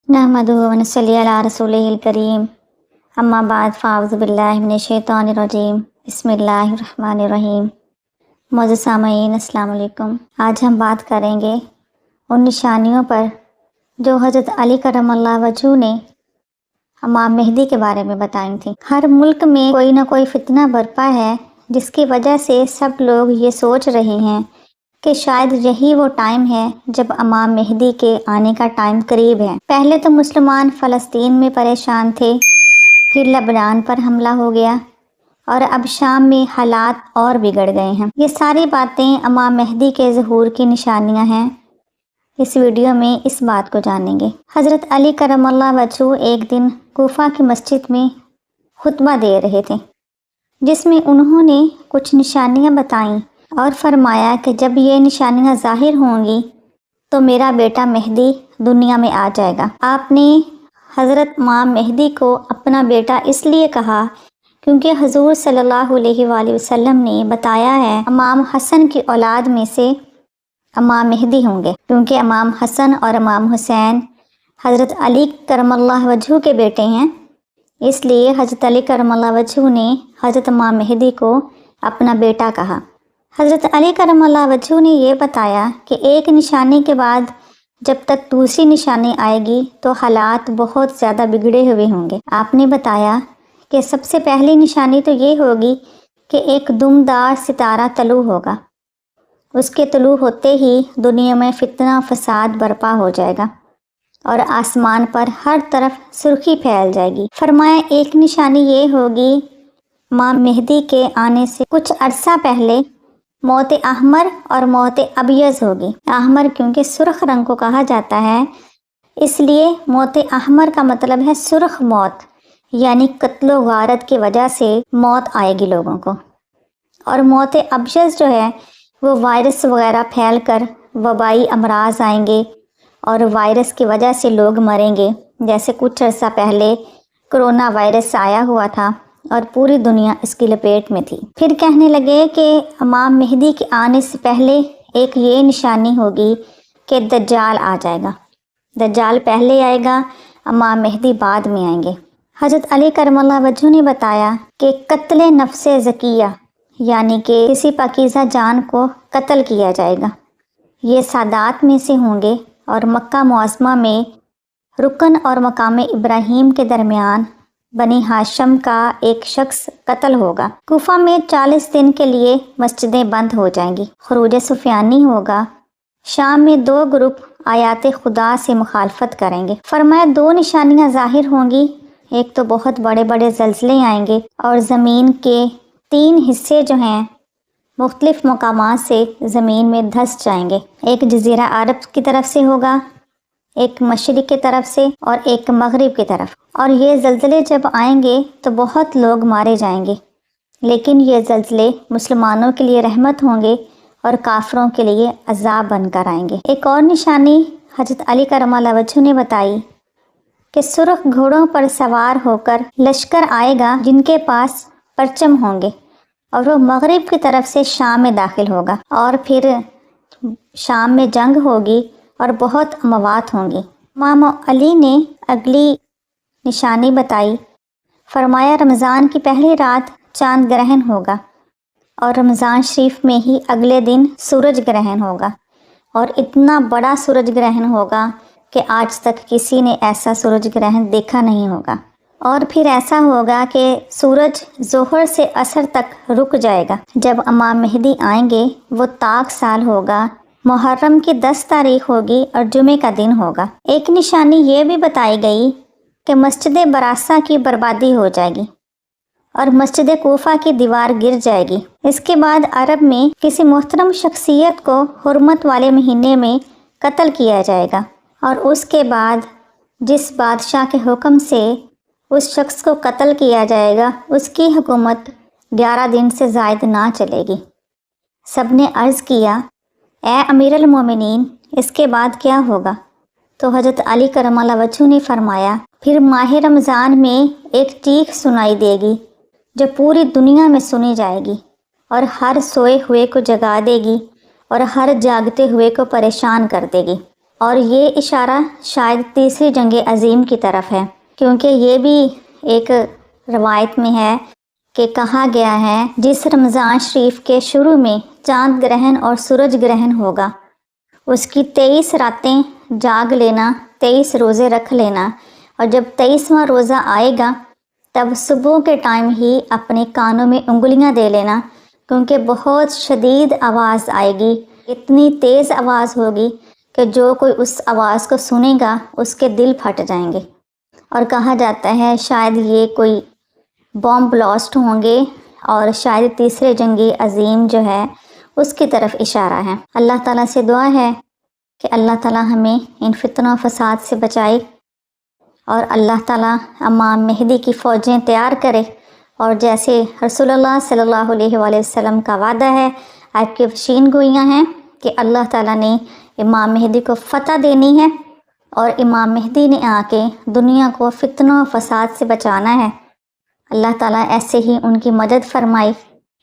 नहमदुहु व नसल्ली अला रसूलिहिल करीम अम्मा बाद फ़ाउज़ु बिल्लाहि मिनश्शैतानिर रजीम बिस्मिल्लाहिर रहमानिर रहीम। मौजूद सामईन अस्सलाम वालेकुम। आज हम बात करेंगे उन निशानियों पर जो हज़रत अली करमल्लाहु वजहू ने इमाम मेहदी के बारे में बताई थी। हर मुल्क में कोई ना कोई फितना बरपा है जिसकी वजह से सब लोग ये सोच रहे हैं कि शायद यही वो टाइम है जब इमाम मेहदी के आने का टाइम करीब है। पहले तो मुसलमान फ़लस्तीन में परेशान थे, फिर लबनान पर हमला हो गया और अब शाम में हालात और बिगड़ गए हैं। ये सारी बातें इमाम मेहदी के ज़हूर की निशानियां हैं। इस वीडियो में इस बात को जानेंगे। हज़रत अली करमल्लाहु वजहू एक दिन कूफा की मस्जिद में खुतबा दे रहे थे, जिसमें उन्होंने कुछ निशानियां बताईं और फरमाया कि जब ये निशानियां ज़ाहिर होंगी तो मेरा बेटा मेहदी दुनिया में आ जाएगा। आपने हज़रत इमाम मेहदी को अपना बेटा इसलिए कहा क्योंकि हुज़ूर सल्लल्लाहु अलैहि वसल्लम ने बताया है इमाम हसन की औलाद में से इमाम मेहदी होंगे, क्योंकि इमाम हसन और इमाम हुसैन हज़रत अली करमल्लाहु वजहू के बेटे हैं। इसलिए हज़रत अली करमल्लाहु वजहू ने हज़रत इमाम मेहदी को अपना बेटा कहा। हज़रत अली करमल्लाहु वजहू ने यह बताया कि एक निशानी के बाद जब तक दूसरी निशानी आएगी तो हालात बहुत ज़्यादा बिगड़े हुए होंगे। आपने बताया कि सबसे पहली निशानी तो ये होगी कि एक दुमदार सितारा तलू होगा। उसके तलू होते ही दुनिया में फितना फसाद बर्पा हो जाएगा और आसमान पर हर तरफ सुर्खी फैल जाएगी। फरमाया एक निशानी ये होगी इमाम मेहदी के आने से कुछ अरसा पहले मौत अहमर और मौत अबियज़ होगी। अहमर क्योंकि सुर्ख रंग को कहा जाता है, इसलिए मौत अहमर का मतलब है सुर्ख मौत, यानी कत्लो गारत की वजह से मौत आएगी लोगों को। और मौत अबियज़ जो है वो वायरस वगैरह फैल कर वबाई अमराज आएंगे और वायरस की वजह से लोग मरेंगे। जैसे कुछ अर्सा पहले कोरोना वायरस आया हुआ था और पूरी दुनिया इसकी लपेट में थी। फिर कहने लगे कि इमाम मेहदी के आने से पहले एक ये निशानी होगी कि दज्जाल आ जाएगा। दज्जाल पहले आएगा, इमाम मेहदी बाद में आएंगे। हज़रत अली करमल्लाहु वजहू ने बताया कि कत्ल नफ्से ज़किया, यानी कि किसी पाकीज़ा जान को कत्ल किया जाएगा। ये सादात में से होंगे और मक्का मुअज़्ज़मा में रुकन और मकाम इब्राहीम के दरमियान बनी हाशम का एक शख्स कत्ल होगा। कूफा में 40 दिन के लिए मस्जिदें बंद हो जाएंगी। खरूज सुफियानी होगा। शाम में 2 ग्रुप आयात खुदा से मुखालफत करेंगे। फरमाया 2 निशानियां ज़ाहिर होंगी। एक तो बहुत बड़े बड़े ज़लज़ले आएंगे और ज़मीन के 3 हिस्से जो हैं मुख्तलिफ मकामात से ज़मीन में धंस जाएंगे। एक जज़ीरा अरब की तरफ से होगा, एक मशरिक़ की तरफ से और एक मगरिब की तरफ। और ये ज़लज़ले जब आएंगे तो बहुत लोग मारे जाएंगे, लेकिन ये ज़लज़ले मुसलमानों के लिए रहमत होंगे और काफिरों के लिए अज़ाब बनकर आएंगे। एक और निशानी हज़रत अली करमल्लाहु वजहू ने बताई कि सुर्ख घोड़ों पर सवार होकर लश्कर आएगा जिनके पास परचम होंगे और वो मगरिब की तरफ से शाम में दाखिल होगा और फिर शाम में जंग होगी और बहुत अमवात होंगी। इमाम अली ने अगली निशानी बताई। फरमाया रमज़ान की पहली रात चांद ग्रहण होगा और रमज़ान शरीफ में ही अगले दिन सूरज ग्रहण होगा और इतना बड़ा सूरज ग्रहण होगा कि आज तक किसी ने ऐसा सूरज ग्रहण देखा नहीं होगा। और फिर ऐसा होगा कि सूरज ज़ोहर से असर तक रुक जाएगा। जब इमाम मेहदी आएंगे वो ताक साल होगा। मुहर्रम की 10 तारीख होगी और जुमे का दिन होगा। एक निशानी ये भी बताई गई कि मस्जिद बरासा की बर्बादी हो जाएगी और मस्जिद कूफा की दीवार गिर जाएगी। इसके बाद अरब में किसी मोहतरम शख्सियत को हुर्मत वाले महीने में कत्ल किया जाएगा और उसके बाद जिस बादशाह के हुक्म से उस शख्स को कत्ल किया जाएगा उसकी हुकूमत 11 दिन से ज़ायद ना चलेगी। सब ने अर्ज़ किया, ए अमीरुल मोमिनीन, इसके बाद क्या होगा? तो हज़रत अली करमल्लाहु वजहू ने फरमाया, फिर माह रमज़ान में एक चीख सुनाई देगी जो पूरी दुनिया में सुनी जाएगी और हर सोए हुए को जगा देगी और हर जागते हुए को परेशान कर देगी। اور یہ اشارہ شاید تیسری جنگ عظیم کی طرف ہے، کیونکہ یہ بھی ایک روایت میں ہے کہ کہا گیا ہے جس رمضان شریف کے شروع میں چاند گرہن اور سورج گرہن ہوگا، اس کی 23 راتیں جاگ لینا، 23 روزے رکھ لینا، اور جب 23واں روزہ آئے گا تب صبح کے ٹائم ہی اپنے کانوں میں انگلیاں دے لینا، کیونکہ بہت شدید آواز آئے گی، اتنی تیز آواز ہوگی کہ جو کوئی اس آواز کو سنے گا اس کے دل پھٹ جائیں گے، اور کہا جاتا ہے شاید یہ کوئی بوم بلاسٹ ہوں گے، اور شاید تیسرے جنگ عظیم جو ہے اس کی طرف اشارہ ہے۔ اللہ تعالیٰ سے دعا ہے کہ اللہ تعالیٰ ہمیں ان فتنہ و فساد سے بچائے، اور اللہ تعالیٰ امام مہدی کی فوجیں تیار کرے، اور جیسے رسول اللہ صلی اللہ علیہ وآلہ وسلم کا وعدہ ہے، آپ کی وشین گوئیاں ہیں کہ اللہ تعالیٰ نے امام مہدی کو فتح دینی ہے، اور امام مہدی نے آ کے دنیا کو فتنہ و فساد سے بچانا ہے۔ اللہ تعالیٰ ایسے ہی ان کی مدد فرمائے۔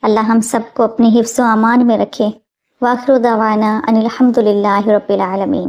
اللہ ہم سب کو اپنی حفظ و امان میں رکھے۔ وآخر دعوانا ان الحمد للہ رب العالمین۔